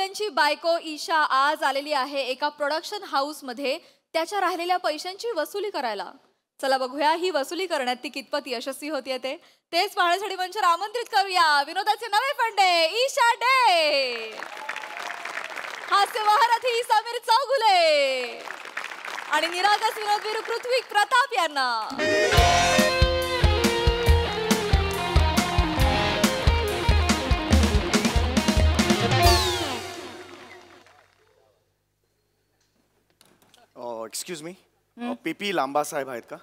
चौगुल्यांची बायको ईशा आज आलेली आहे एका प्रोडक्शन हाऊस मध्ये त्याच्या राहिलेल्या पैशांची वसुली करायला. चला बघूया ही वसुली करण्यात ती कितपत यशस्वी होतीये तेच पाहण्यासाठी मंचावर आमंत्रित करूया विनोदाचे नवे फंडे ईशा डे, हास्य महारथी समीर चौगुले आणि निरागस विनोदवीर पृथ्वी प्रताप यांना. एक्सक्यूज मी, पीपी लांबा साहेब आहेत का?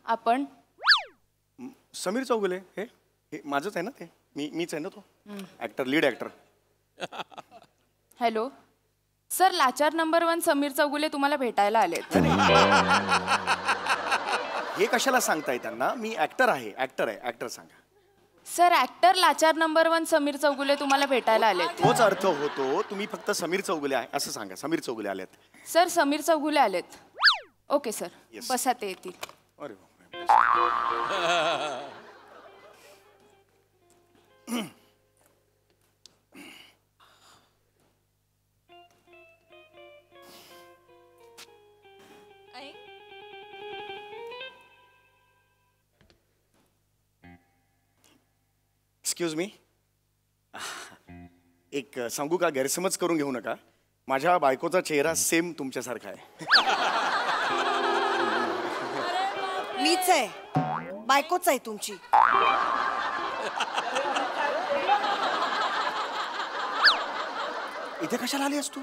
आपण समीर चौगुले हे माझंच आहे ना, ते मीच आहे ना, तो actor, lead actor. Hello sir, लाचार नंबर 1 समीर चौगुले तुम्हाला भेटायला आलेत. हे कशाला सांगताय त्यांना? मी ऍक्टर आहे, ऍक्टर सांगा. सर, ऍक्टर लाचार नंबर 1 समीर चौगुले तुम्हाला भेटायला आलेत. तोच अर्थ होतो, तुम्ही फक्त समीर चौगुले आहे असं सांगा. समीर चौगुले आलेत. सर, समीर चौगुले आलेत. ओके सर, बसा, ते येतील. अरे एक्सक्यूज मी, एक सांगू का? गैरसमज करून घेऊ नका. माझ्या बायकोचा चेहरा सेम तुमच्यासारखा आहे. मीच आहे, बायकोच आहे तुमची. इथे कशाला आली असतो?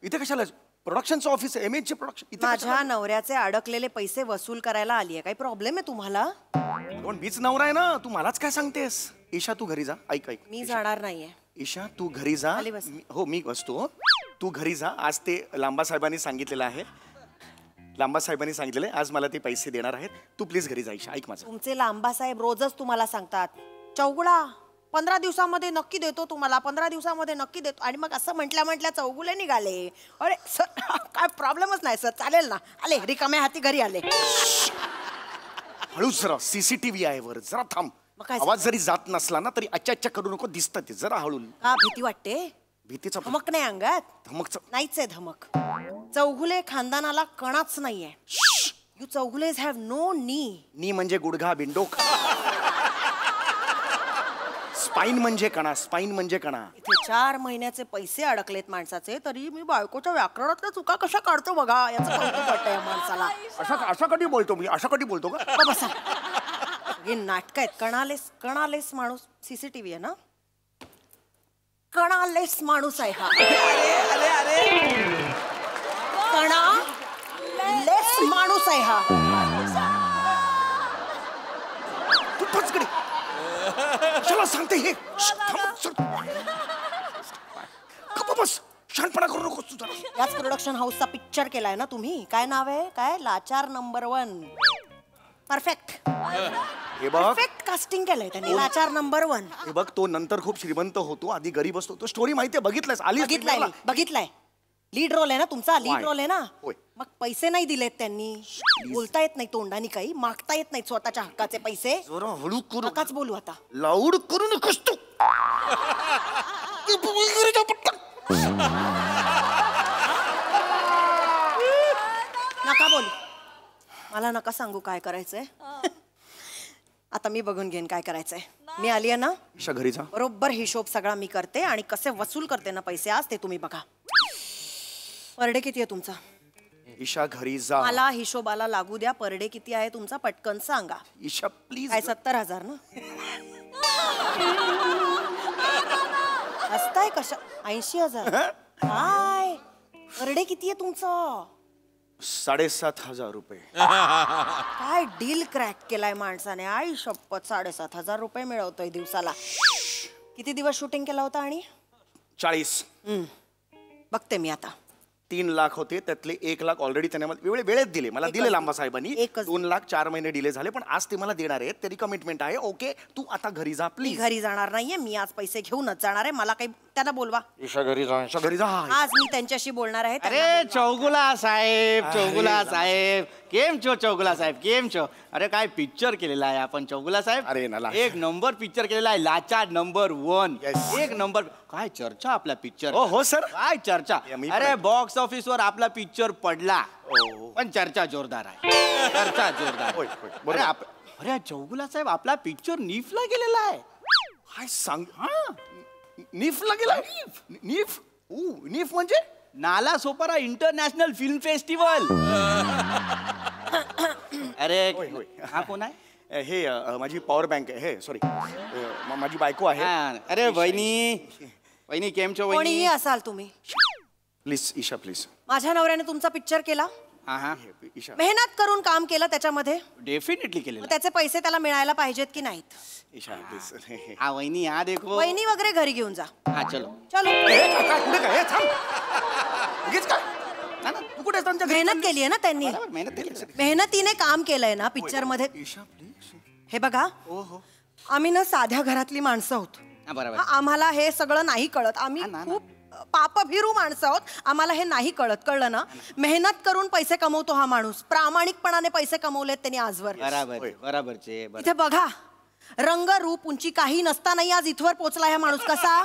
इथे कशाला? प्रोडक्शनचं ऑफिस आहे, एमएच प्रोडक्शन. माझ्या नवऱ्याचे अडकलेले पैसे वसूल करायला आली आहे. काही प्रॉब्लेम आहे तुम्हाला? पण मीच नवरा आहे ना, तू मलाच काय सांगतेस? ईशा तू घरी जा. ऐक मी जाणार नाहीये. ईशा तू घरी जा. हो मी बसतो. तू घरी जा. आज ते लांबा साहेबांनी सांगितलेलं आहे. आज मला ते पैसे देणार आहेत. तू प्लीज घरी जा. ईशा ऐक माझं. तुमचे लांबा साहेब रोजच तुम्हाला सांगतात, चौगुळा 15 दिवसामध्ये नक्की देतो तुम्हाला, 15 दिवसामध्ये नक्की देतो. आणि मग असं म्हटल्या चौगुले निघाले. अरे सर, काय प्रॉब्लेमच नाही सर, चालेल ना. आले रिकाम्या हाती घरी आले. हळूच जरा, सीसीटीव्ही आहे वर, जरा थांब. आवाज जरी जात नसला ना तरी अच्छा करू नको, दिसतं ते. जरा हळू. का भीती वाटते? भीतीचा धमक नाही अंगात? धमक नाहीच आहे धमक. चौगुले खानदानाला कणाच नाहीये. यू चौगुलेज हॅव नो नी म्हणजे गुडघा, बिंडोक. स्पाइन म्हणजे कणा. इथे 4 महिन्याचे पैसे अडकलेत माणसाचे, तरी मी बायकोच्या व्याकरणातल्या चुका कशा काढतो बघा. याचं कौतुक वाटतं या माणसाला. असा कधी बोलतो मी? असा कधी बोलतो का? बसा. हे नाटक आहेत. कणालेस माणूस. सीसीटीव्ही आहे ना? कणालेस माणूस आहे हा. कणालेस माणूस आहे हा. तू पचकडे चला सांगते हे. बस, शानपणा करू नको तुझा. याच प्रोडक्शन हाऊसचा पिक्चर केलाय ना तुम्ही? काय नाव आहे? काय? लाचार नंबर 1. परफेक्ट. हे बघ, परफेक्ट कास्टिंग केलंय त्यांनी. लाचार नंबर 1. हे बघ, तो नंतर खूप श्रीमंत होतो, आधी गरीब असतो. तो स्टोरी माहितीये, बघितलाय. लीड रोल आहे ना तुमचा? लीड रोल आहे ना? मग पैसे नाही दिलेत त्यांनी. बोलता येत नाही तोंडानी, काही मागता येत नाही स्वतःच्या हक्काचे पैसे. जरा हळू करू. नकाच बोलू आता. लाऊड करू नकोस तू. नका बोलू. मला नका सांगू काय करायचंय. आता मी बघून घेईन काय करायचंय. मी आली आहे ना, घरी जा. बरोबर हिशोब सगळा मी करते आणि कसे वसूल करते ना पैसे आज ते तुम्ही बघा. पर डे किती आहे तुमचा? ईशा घरी जा. मला हिशोबाला लागू द्या. पर डे किती आहे तुमचा पटकन सांगा. ईशा प्लीज. काय 70,000 ना? असताय कशा? 80,000. काय पर डे किती आहे तुमचं? 7,500 रुपये. काय डील क्रॅक केलाय माणसाने. आई शपथ, 7,500 रुपये मिळवतोय दिवसाला. किती दिवस शूटिंग केला होता? आणि 40. बघते मी आता. 3 लाख होते त्यातले 1 लाख ऑलरेडी त्यांना वेळेत दिले मला दिले लांबा साहेबांनी. एकच. 2 लाख 4 महिने डिले झाले पण आज ते मला देणार आहेत तरी कमिटमेंट आहे. ओके तू आता घरी जा मी प्लीज. घरी जाणार नाहीये, मी आज पैसे घेऊनच जाणार आहे. मला काही त्यांना बोलवा, ईशा घरी जा, ईशा घरी जा. आज मी त्यांच्याशी बोलणार आहे. त्यांना अरे बोलवा. चौगुला साहेब केम छो चौगुला साहेब केम छो. अरे काय पिक्चर केलेला आहे आपण चौगुला साहेब. अरे ना, एक नंबर पिक्चर केलेला आहे लाचार नंबर 1. Yes. एक नंबर. काय चर्चा आपला पिक्चर. हो सर. काय चर्चा. मी अरे पण- बॉक्स ऑफिस वर आपला पिक्चर पडला पण चर्चा जोरदार आहे. चर्चा जोरदार. होय, होय, बरोबर. अरे चौगुला साहेब आपला पिक्चर नीफला गेलेला आहे. काय सांग नीफला गेला. नीफ नीफ म्हणजे Nala Sopara international film festival. अरे होय, होय. हा कोण आहे. हे माझी पॉवर बँक आहे. हे सॉरी माझी बायको आहे. हा, अरे वहिनी केम छो कोणीही वहिनी. असाल तुम्ही, प्लीज ईशा प्लीज. माझ्या नवऱ्याने तुमचा पिक्चर केला, हा ईशा मेहनत करून काम केलं त्याच्यामध्ये, डेफिनेटली मग केलेलं. त्याचे पैसे त्याला मिळायला पाहिजेत की नाहीत? ईशा प्लीज. हा वहिनी हा देखो. वहिनी वगैरे घरी घेऊन जा. हा चलो. चलो. पुढे काय थांब उगीच काय ना ना तू कुठे त्यांच्या घरी मेहनत केली आहे ना त्यांनी, बरोबर, मेहनत केली. मेहनतीने काम केलंय ना पिक्चर मध्ये. ईशा प्लीज. हे बघा, आम्ही ना साध्या घरातली माणसं आहोत. हा, बरोबर. हा, आम्हाला हे सगळं नाही कळत. आम्ही हा, ना, खूप पापभिरू माणसं आहोत, आम्हाला हे नाही कळत. कळलं ना? मेहनत करून पैसे कमवतो हा माणूस, प्रामाणिकपणाने पैसे कमवलेत त्यांनी आजवर. बराबर बराबरचे बरोबर. इथे बघा, रंग रूप उंची काही नसतानाही आज इथवर पोचलाय हा माणूस. कसा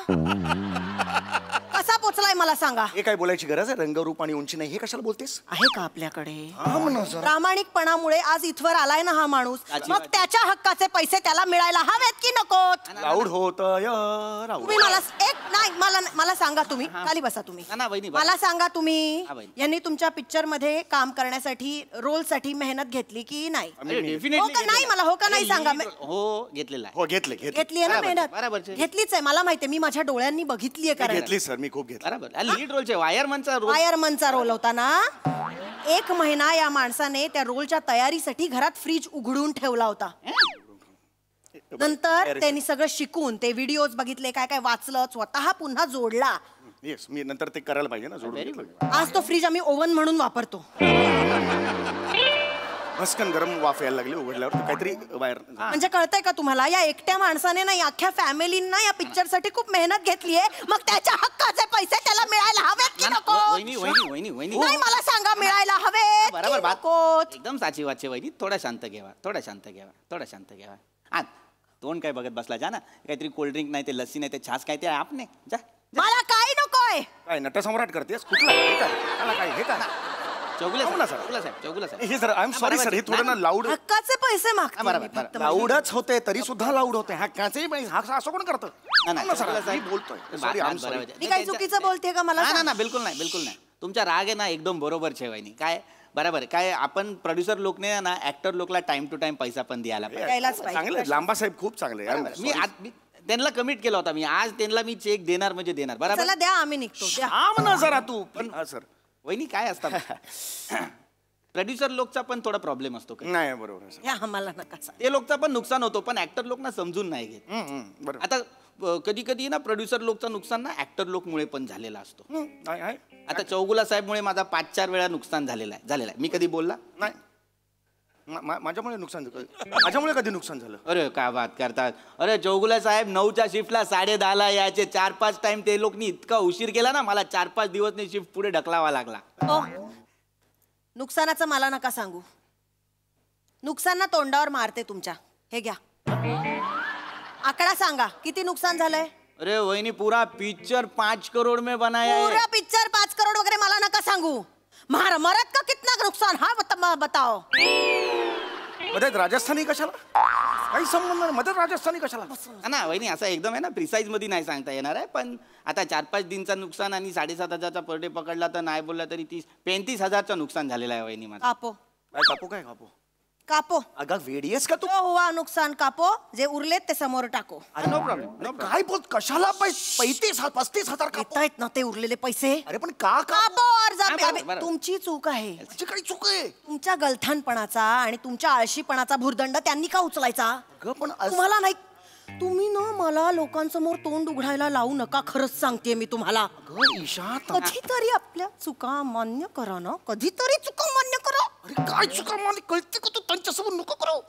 कसा पोचलाय मला सांगा. हे काय बोलायची गरज आहे. रंगरूप आणि उंची नाही हे कशाला बोलतेस. आहे का आपल्याकडे? हा म्हणा जरा. प्रामाणिकपणामुळे आज इथवर आलाय ना हा माणूस, साची मग बात. त्याच्या हक्काचे पैसे त्याला मिळायला हवेत की नकोत? लाऊड होत राऊड. तुम्ही मला एक नाही, मला सांगा. तुम्ही खाली बसा. तुम्ही ना, ना, वहिनी, बस. मला सांगा, तुम्ही हा, वहिनी. यांनी तुमच्या पिक्चर मध्ये काम करण्यासाठी रोल साठी मेहनत घेतली की नाही? अरे, हो definitely का नाही? घेतलेलं. मला हो का अरे, नाही सांगा. lead role. हो घेतलेला आहे. हो घेतले घेतले घेतली आहे ना बराबर, मेहनत? बराबरचे. घेतलीच आहे, मला माहितीये. मी माझ्या डोळ्यांनी बघितली आहे. कारण घेतली सर मी खूप घेतली. बरोबर. लीड रोलचे वायरमनचा रोल. वायरमनचा रोल होता ना. 1 महिना या माणसाने त्या रोलच्या तयारीसाठी घरात फ्रीज उघडून ठेवला होता. नंतर त्यांनी सगळं शिकून ते व्हिडिओज बघितले, काय काय वाचलं, स्वतः पुन्हा जोडला. येस मी नंतर ते करायला पाहिजे ना जोडून Very घेतलं. आज तो फ्रीज आम्ही ओव्हन म्हणून वापरतो. भस्कन गरम वाफ यायला लागली उघडल्यावर तर काहीतरी बाहेर. म्हणजे कळतंय का तुम्हाला? या एकट्या माणसाने ना, या अख्ख्या फॅमिलीना या पिक्चर साठी खूप मेहनत घेतलीये. मग त्याच्या हक्काचे पैसे त्याला मिळायला हवेत की ना, ना, नको? वहिनी नाही, मला सांगा, मिळायला हवेत बरोबर की बात. नकोत? एकदम साची वाचे वहिनी. थोडा शांत घ्यावा. थोडा शांत घ्यावा. हा तोंड काय बघत बसला. जा ना, काहीतरी कोल्ड्रिंक नाही ते लस्सी नाही ते छास काय ते आपने जा. मला काही नकोय. काय नटसम्राट करतेस कुठला हे काय त्याला काय हे काय चौगुला हो ना, साहेब, सर. चौगुला साहेब, चौगुला साहेब. हे sir I am sorry sir हे थोडं ना लाऊड हक्काचे पैसे हा, मागते बरोबर, मी फक्त. बरोबर. लाऊडच होते तरी सुद्धा लाऊड होते. हा काचही पाहिजे हा असं कोण करतं. ना, ना, हो ना, सर चौगुला मी साहेब. बोलतोय बात- सॉरी आय एम बात सॉरी. बरोबर आहे. मी काही चुकीचं बोलतेय का? मला ना, ना, सांगा. ना, बिलकुल नाही. तुमचा राग आहे ना एकदम बरोबर छे वहिनी. काय बरोबर आहे. काय आपण प्रोड्युसर लोकने ना ऍक्टर लोकला टाइम टू टाइम पैसा पण द्यायला पाहिजे. द्यायलाच पाहिजे. चांगले लांबा साहेब खूप चांगले यार. मी त्यांना कमिट केला होता. मी आज त्यांना मी चेक देणार म्हणजे देणार. बरोबर. चला द्या, आम्ही निघतो. द्या. थांब ना जरा तू पण हा सर वहिनी काय असतात प्रोड्युसर लोकचा पण थोडा प्रॉब्लेम असतो का? नाही बरोबर आहे, सर. या आम्हाला नका सांगा. ते लोकचा पण नुकसान होतो पण ऍक्टर लोक ना समजून नाही घेत. बरोबर आता कधी कधी ना प्रोड्युसर लोकचं नुकसान ना ऍक्टर लोकमुळे पण झालेला असतो. आहे, आहे. आता चौगुला साहेबमुळे माझा 5-4 वेळा नुकसान झालेला आहे. मी कधी बोलला नाही माझ्यामुळे नुकसान झालं. माझ्यामुळे कधी नुकसान झालं. अरे काय बात करतात. अरे चौगुला साहेब 9च्या शिफ्टला 10:30ला यायचे. 4-5 टाइम ते लोकनी इतका उशीर केला ना मला 4-5 दिवस शिफ्ट पुढे ढकलावा लागला. ओ, नुकसानाचं मला नका सांगू. नुकसान ना तोंडावर मारते तुमच्या. हे घ्या, आकडा सांगा किती नुकसान झालंय. अरे वहिनी पूरा पिक्चर 5 करोड़ में बनाया है. पूरा पिक्चर 5 करोड वगैरे मला नका सांगू. मरत का कितना नुकसान हा बताओ. मदत राजस्थानी कशाला काही संबंध नाही. मदत राजस्थानी कशाला. हा ना वहिनी असं एकदम आहे ना प्रिसाईज मध्ये नाही सांगता येणार आहे. पण आता 4-5 दिनचा नुकसान आणि 7,500चा पर डे पकडला तर नाही बोलला तरी 35,000चं नुकसान झालेलं आहे वहिनी माझं. कापो काय कापू काय कापू. कापो. अगं वेडीयस का तू. जो हुआ नुकसान कापो, जे उरलेत ते समोर टाको. No problem. काय बोल कशाला 35,000 कापू. येत आहेत ना ते उरलेले पैसे. अरे पण का कापो और जा. हा, बरोबर, बरोबर. तुमची चूक आहे. माझी काही चूक आहे. तुमच्या गलथानपणाचा आणि तुमच्या आळशीपणाचा भुर्दंड त्यांनी का उचलायचा. अगं पण तुम्हाला नाही, तुम्ही ना मला लोकांसमोर तोंड उघडायला लावू नका, खरंच सांगते मी तुम्हाला. अगं ईशा कधीतरी आपल्या चुका मान्य करा ना, कधीतरी चुका मान्य करा. अरे काय चुका मला कळते का तू त्यांच्यासमोर नको करू.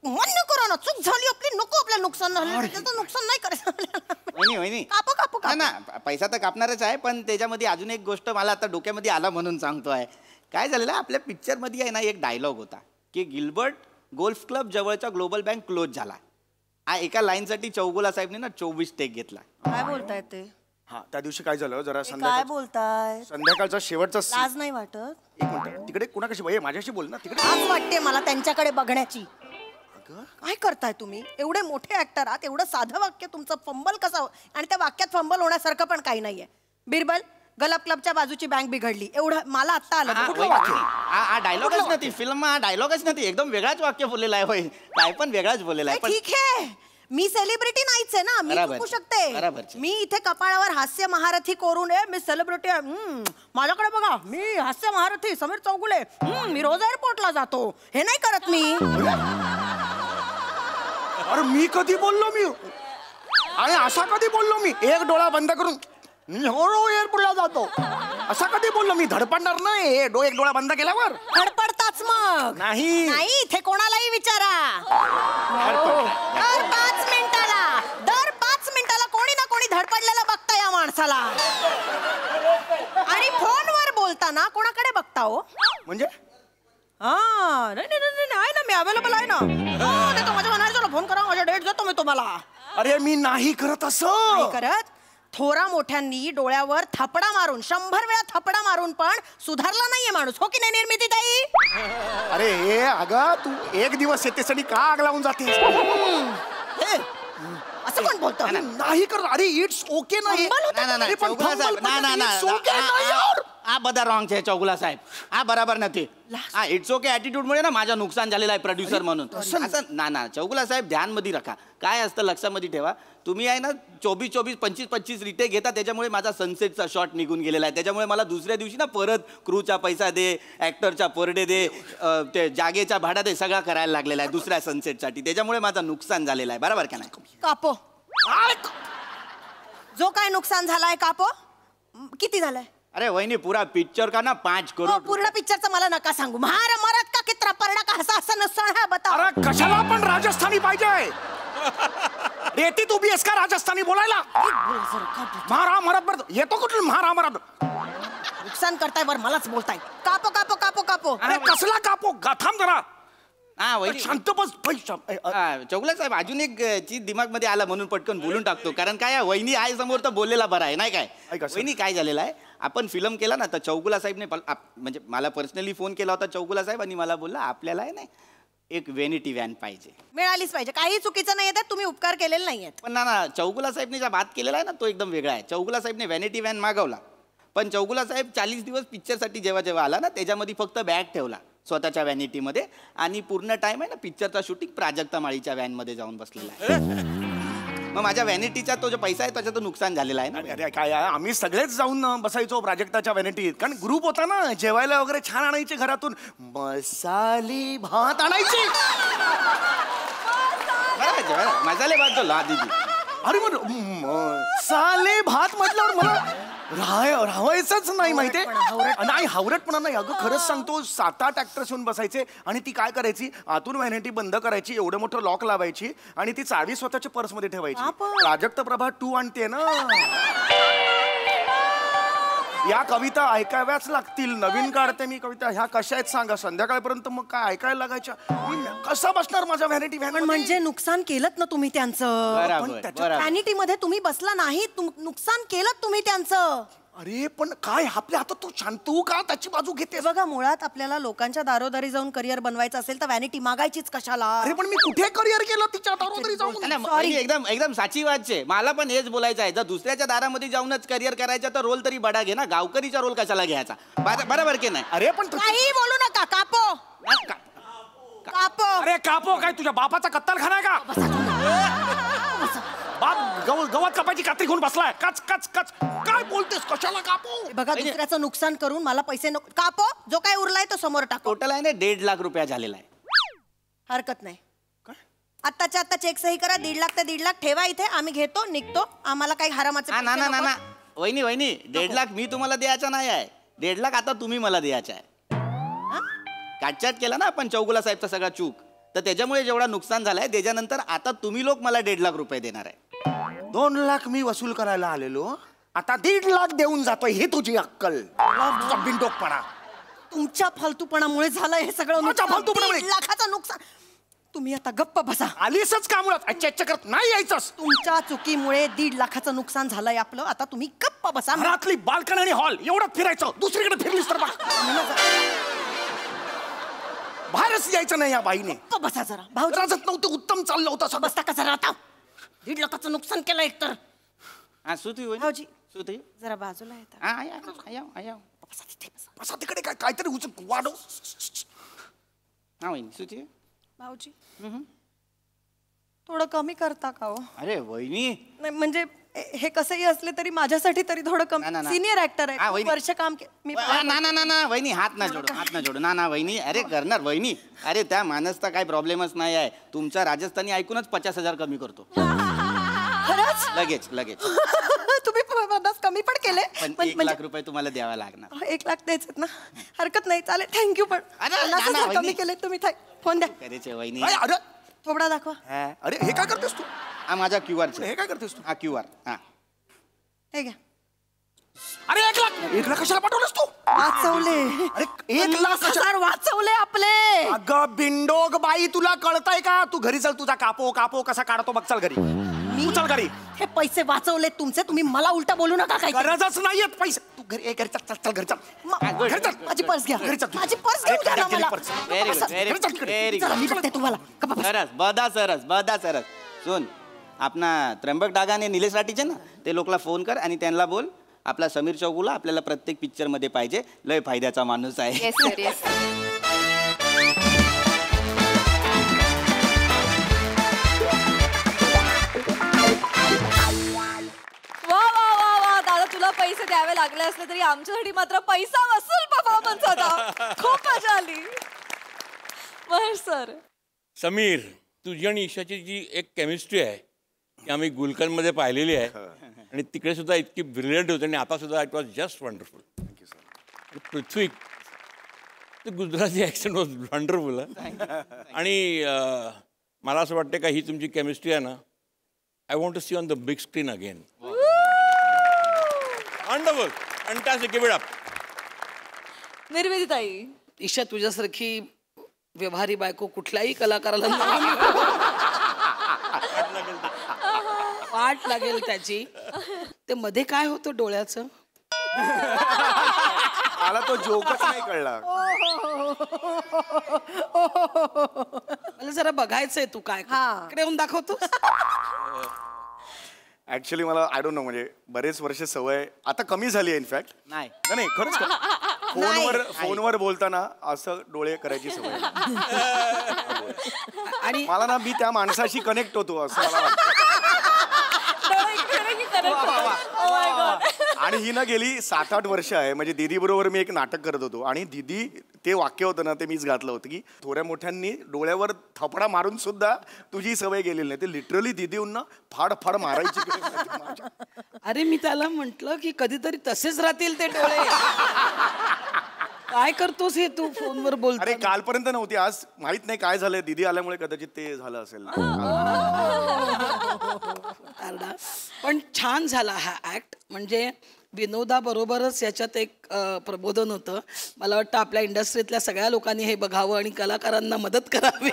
मान्य करा ना, चूक झाली आपली, नको आपल्या नुकसान झालं, त्याचं नुकसान नाही करायचं. वहिनी कापू कापू ना कापू. ना पैसा तर कापणारच आहे, पण त्याच्यामध्ये अजून एक गोष्ट मला आता डोक्यामध्ये आला म्हणून सांगतोय. काय झालेलं आपल्या पिक्चरमध्ये आहे ना, एक डायलॉग होता की गिल्बर्ट गोल्फ क्लब जवळचा ग्लोबल बँक क्लोज झाला. एका लाईनसाठी चौगुला साहेबने ना 24 टेक घेतला. काय बोलताय ते? हा त्या दिवशी काय झालं जरा काय बोलताय? संध्याकाळचा शेवटचा लाज नाही वाटत? एक मिनिट तिकडे कुणाकशी बाई माझ्याशी बोल ना तिकडे. लाज वाटते मला त्यांच्याकडे बघण्याची. काय करताय तुम्ही? एवढे मोठे ऍक्टर आहात, एवढं साधं वाक्य तुमचं फंबल कसं, आणि त्या वाक्यात फंबल होण्यासारखं पण काही नाहीये. बिरबल, गलप क्लबच्या बाजूची बँक बिघडली, एवढं मला आत्ता आलं. कुठलं वाक्य? हा डायलॉगच नाही, फिल्म हा डायलॉगच नाही, एकदम वेगळाच वाक्य बोललेला आहे. होय काय पण वेगळाच बोललेला आहे. पण ठीक आहे, मी सेलिब्रिटी नाहीच आहे ना, मी बराबर. चुकू शकते. बराबरचे. मी इथे कपाळावर हास्य महारथी कोरून आहे, मी सेलिब्रिटी आहे. माझ्याकडे बघा, मी हास्य महारथी समीर चौगुले. मी रोज एअरपोर्टला जातो, हे नाही करत मी. अरे मी कधी बोललो मी आणि असा कधी बोललो मी? एक डोळा बंद करून मी एअरपोर्टला जातो असा कधी बोललो मी? धडपडणार नाही एक डोळा बंद केल्यावर. धडपडताच मग नाही नाही, इथे कोणालाही विचारा. दर 5 मिनिटाला कोणी ना कोणी धडपडलेला बघता या माणसाला. आणि फोनवर बोलताना कोणाकडे बघता हो? म्हणजे हा नाही नाही नाही नाही, आहे ना, मी अवेलेबल आहे ना. हो, नाही तर माझ्या मनाला फोन करा, माझ्या डेट देतो मी तुम्हाला. अरे मी नाही करत असं. नाही करत? थोरा मोठ्यांनी डोळ्यावर थपडा मारून 100 वेळा थपडा मारून पण सुधारला नाहीये माणूस, हो की नाही निर्मिती ताई? अरे हे अगं तू एक दिवस येतेस आणि का आग लावून जाते? असं कोण बोलतं? नाही करत. अरे इट्स ओके नाही. अरे पण फंबल पण it's okay नाही यार. हा बदा रॉंग आहे चौगुला साहेब, हा बराबर नाही. हा इट्स ओके ऍटिट्यूड मुळे ना माझा नुकसान झालेला आहे प्रोड्युसर म्हणून. असं ना चौगुला साहेब ध्यान मध्ये रखा. काय असतं लक्षामध्ये ठेवा, तुम्ही आहे ना 24 25 रिटेक घेता, त्याच्यामुळे माझा सनसेटचा शॉट निघून गेलेला आहे. त्याच्यामुळे मला दुसऱ्या दिवशी ना परत क्रूचा पैसा दे, ऍक्टरचा पर डे दे, ते जागेचा भाडा दे, सगळा करायला लागलेला आहे दुसऱ्या सनसेटसाठी. त्याच्यामुळे माझं नुकसान झालेलं आहे. बरोबर का नाही? कापो. जो काय नुकसान झालाय कापो. किती झालंय? अरे वहिनी पुरा पिक्चर का ना 5 हो, करोड. पूर्ण पिक्चरचं मला नका सांगू. महार मरत का कित्रा परडा का हसा हसा नसण हा बता. अरे कशाला पण राजस्थानी पाहिजे? रेतीत उभी आहेस का राजस्थानी बोलायला? महारा मरत बरं येतो कुठून महारा मरत? नुकसान करताय वर मलाच बोलताय. कापो कापो कापो कापो. अरे कसला कापो? गाथाम जरा हा वहिनी शांत बस. चौगुला साहेब अजून एक चीज दिमाग मध्ये आला म्हणून पटकन बोलून टाकतो. कारण काय आहे, वहिनी आहे समोर तर बोललेला बरा आहे नाही काय? ऐका सर. वहिनी काय झालेलं आहे, आपण फिल्म केला ना तर चौगुला साहेबने म्हणजे मला पर्सनली फोन केला होता चौगुला साहेब, आणि मला बोलला आपल्याला आहे ना एक व्हॅनिटी व्हॅन पाहिजे. मिळालीच पाहिजे. काही चुकीचं नाही येतात, तुम्ही उपकार केलेले नाहीयेत. पण ना चौगुला साहेबने ज्या बात केलेला आहे ना तो एकदम वेगळा आहे. चौगुला साहेबने व्हॅनिटी व्हॅन मागवला, पण चौगुला साहेब 40 दिवस पिक्चरसाठी जेव्हा आला ना त्याच्यामध्ये फक्त बॅग ठेवला स्वतःच्या व्हॅनिटीमध्ये, आणि पूर्ण टाइम आहे ना पिक्चरचा शूटिंग प्राजक्ता माळीच्या व्हॅनमध्ये जाऊन बसलेला आहे. मग माझ्या व्हॅनिटीचा तो जो पैसा आहे त्याचं नुकसान झालेला आहे ना. अरे काय आहे, आम्ही सगळेच जाऊन बसायचो प्राजक्ताच्या व्हॅनिटीत, कारण ग्रुप होता ना, जेवायला वगैरे छान आणायचे घरातून, मसाले भात आणायचे. मसाले भात जो ला दीदी. अरे मग मसाले भात म्हटल्यावर मला राहायचंच नाही माहितीये. नाही हावरटपणा नाही अगं, खरंच सांगतो 7-8 ऍक्टर्स येऊन बसायचे आणि ती काय करायची, आतून व्हॅनिटी बंद करायची, एवढं मोठं लॉक लावायची आणि ती चावी स्वतःच्या पर्समध्ये ठेवायची. प्राजक्त प्रभा 2 आणते ना, या कविता ऐकाव्याच लागतील. नवीन काढते मी कविता, ह्या कशा आहेत सांगा? संध्याकाळपर्यंत मग काय ऐकायला लागायच्या. मी कसा बसणार माझ्या व्हॅनिटी व्हॅन? म्हणजे नुकसान केलं ना तुम्ही त्यांचं. बरोबर. व्हॅनिटी मध्ये तुम्ही बसला नाही, नुकसान केलं तुम्ही त्यांचं. अरे पण काय आपल्या आता तू शांत, तू का त्याची बाजू घेते? बघा, मुळात आपल्याला लोकांच्या दारोदारी जाऊन करिअर बनवायचं असेल तर व्हॅनिटी मागायचीच कशाला? अरे पण मी कुठे करिअर केलं तिच्या दारोदारी जाऊन? सॉरी, एकदम साची वाद आहे. मला पण हेच बोलायचं आहे, जर दुसऱ्याच्या दारामध्ये जाऊनच करिअर करायचं तर रोल तरी बडा घे ना, गावकरीचा रोल कशाला घ्यायचा? बरोबर की नाही? अरे पण काही बोलू नका. कापो कापो. अरे कापो काय, तुझ्या बापाचा कत्तलखाना आहे का? बाप गवत कापायची कात्री घेऊन बसलाय. कच कच कच काय बोलतेस? कशाला कापो? बघा, दुसऱ्याचं नुकसान करून मला पैसे नको. कापो. जो काय उरलाय तो समोर टाको. टोटल आहे ना 1.5 लाख रुपया झालेला आहे. हरकत नाही. आत्ताच्या आता चेक सही करा. 1.5 लाख ते 1.5 लाख ठेवा इथे. आम्ही घेतो, निघतो. आम्हाला काही हरामाचे ना पैसे ना ना नको. ना वहिनी 1.5 लाख मी तुम्हाला द्यायचा नाही आहे. 1.5 लाख आता तुम्ही मला द्यायचा आहे. काटछाट केला ना आपण चौगुला साहेबचा सगळा चूक, तर त्याच्यामुळे जेवढा नुकसान झालाय त्याच्यानंतर आता तुम्ही लोक मला 1.5 लाख रुपये देणार आहे. 2 लाख मी वसूल करायला आलेलो, आता 1.5 लाख देऊन जातोय. हे तुझी अक्कल, तुझा बिनडोकपणा. तुमच्या फालतूपणामुळे झालं हे सगळं. माझ्या फालतूपणामुळे? 1.5 लाखाचं नुकसान. तुम्ही आता गप्प बसा. आलीसच का मुळात? अच्छा करत नाही यायचंस. तुमच्या चुकीमुळे 1.5 लाखाचं नुकसान झालंय आपलं. आता तुम्ही गप्प बसा. घरातली बाल्कन आणि हॉल एवढं फिरायचं, दुसरीकडे फिरलीस तर बघ. बाहेरच यायचं नाही या बाईने. गप्प बसा जरा. भाऊ राजत नव्हतं, उत्तम चाललं होतं सगळं. बसता का जरा आता? 1.5 लाखाचं नुकसान केलं एकतर. हा सुती भाऊजी. सुती जरा बाजूला येतात. हा या बसा तिथे बसा. बसा तिकडे. काहीतरी वाढव. हा वहिनी सुती. भाऊजी थोडं कमी करता का हो? अरे वहिनी नाही म्हणजे हे कसंही असले तरी माझ्यासाठी तरी थोडं ना, कमी. ना. सिनियर ऍक्टर हा, आहे. वहिनी. वर्ष काम मी ना वहिनी हात ना जोडू ना वहिनी. अरे करणार वहिनी. अरे त्या माणसचा काही प्रॉब्लेमच नाही आहे. तुमचा राजस्थानी ऐकूनच 50,000 कमी करतो खरंच लगेच. तुम्ही 50 कमी पण केले. पण 1 लाख रुपये तुम्हाला द्यावा लागणार. 1 लाख द्यायचे ना? हरकत नाही, चालेल. थँक्यू. पण अरे, 50,000 ना, कमी वहिनी. केले तुम्ही. फोन द्या. करायचे वहिनी. अरे थोबडा दाखवा. अरे हे काय करतेस तू? हा माझा QR हे काय करतेस तू? हा QR. हा हे घ्या. अरे 1 लाख कशाला पाठवलंस तू? वाचवले. अरे 1 लाख 50,000 वाचवले आपले. अगं बिंडोग बाई, तुला कळतंय का? तू घरी चल, तुझा कापो कसा काढतो बघ. चल घरी. तू चल घरी. हे पैसे वाचवले तुमचे. तुम्ही मला उलटा बोलू नका. काय गरजच नाहीये पैसे. तू घरी घरी चल घरी चल. घरी चल. माझी पर्स घ्या. घरी चल. माझी पर्स घेऊन द्या ना गेली मला. पर्स. व्हेरी गुड व्हेरी चला, मी गुड. बघते तुम्हाला. गप्पा बसा. सरस सुन. आपला त्र्यंबक डागा आणि निलेश राठीचे ना, ते लोकला फोन कर आणि त्यांना बोल आपला समीर चौगुला आपल्याला प्रत्येक पिक्चर मध्ये पाहिजे. लय फायद्याचा माणूस आहे. Yes sir yes. वा दादा, तुला पैसे द्यावे लागले असले तरी आमच्यासाठी मात्र पैसा वसूल परफॉर्मन्स होता. खूप मजा आली. महेश सर. समीर, तुझी आणि ईशाची जी एक केमिस्ट्री आहे ती आम्ही गुलकंदमध्ये पाहिलेली आहे आणि तिकडे सुद्धा इतकी ब्रिलियंट होती आणि आता सुद्धा it was just wonderful. Prithvi, Gujarati accent was wonderful. आणि मला असं वाटतं का ही तुमची केमिस्ट्री आहे ना, I want to see on the big screen again. Wonderful, fantastic, give it up. निर्वेदिताई. ईशा, तुझ्यासारखी व्यवहारी बायको कुठल्याही कलाकाराला वाट लागेल त्याची. ते मध्ये काय होतं डोळ्याचं? मला तो जोकच नाही कळला. मला जरा बघायचंय तू काय इकडे येऊन दाखवतो. ऍक्च्युली मला आय डोंट नो, म्हणजे बरेच वर्ष सवय आता कमी झाली आहे इनफॅक्ट. नाही खरंच फोनवर बोलताना असं डोळे करायची सवय. आणि मला ना, मी त्या माणसाशी कनेक्ट होतो असं मला वाटतं. आणि ही ना गेली 7-8 वर्ष आहे. म्हणजे दीदी बरोबर मी एक नाटक करत होतो आणि दीदी ते वाक्य होतं ना, ते मीच घातलं होतं की थोड्या मोठ्यांनी डोळ्यावर थपडा मारून सुद्धा तुझी सवय गेलेली नाही. ते लिटरली दीदींना फाड मारायची. अरे मी त्याला म्हंटल की कधीतरी तसेच राहतील ते डोळे. काय करतोस हे तू फोनवर बोलतो? अरे कालपर्यंत नव्हती, आज माहित नाही काय झालंय. दीदी आल्यामुळे कदाचित ते झालं असेल. पण छान झाला हा ऍक्ट. म्हणजे विनोदाबरोबरच याच्यात एक प्रबोधन होतं. मला वाटतं आपल्या इंडस्ट्रीतल्या सगळ्या लोकांनी हे बघावं आणि कलाकारांना मदत करावी.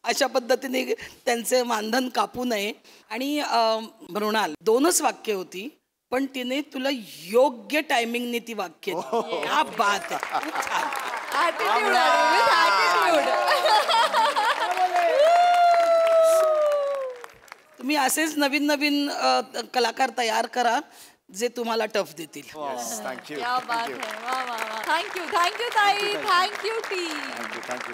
अशा पद्धतीने त्यांचे मानधन कापू नये. आणि मृणाल 2च वाक्य होती, पण तिने तुला योग्य टायमिंगने ती वाक्य दिली. क्या बात आहे. खूप छान. ॲटिट्यूड आहे, विथ ॲटिट्यूड. तुम्ही असेच नवीन कलाकार तयार करा जे तुम्हाला टफ देतील. थँक्यू. क्या बात है. वा. थँक्यू ताई. Thank you team. थँक्यू.